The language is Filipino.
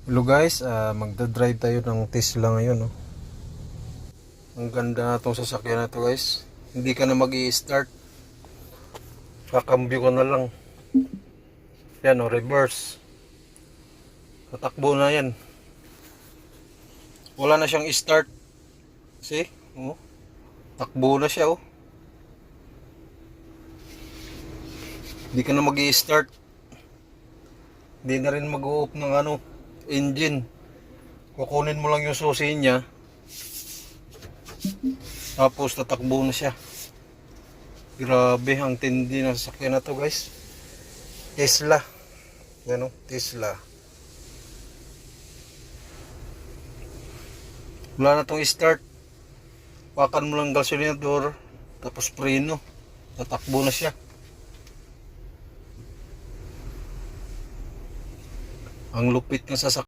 Hello guys, magdadrive tayo ng Tesla ngayon, no? Ang ganda na itong sasakyan na to guys. Hindi ka na mag-i-start. Kakambyo ko na lang. Yan o, reverse. Tatakbo na yan. Wala na siyang start. See? Oh. Takbo na siya, oh. Hindi ka na mag-i-start. Hindi na rin mag-o-off ng engine. Kukunin mo lang yung susi niya. Tapos tatakbo na siya. Grabe, ang tindi ng sasakyan na to guys. Tesla. Yan o, Tesla. Wala na tong start. Wakan mo lang gasolinador. Tapos preno. Tatakbo na siya. Ang lupit ng sasakyan.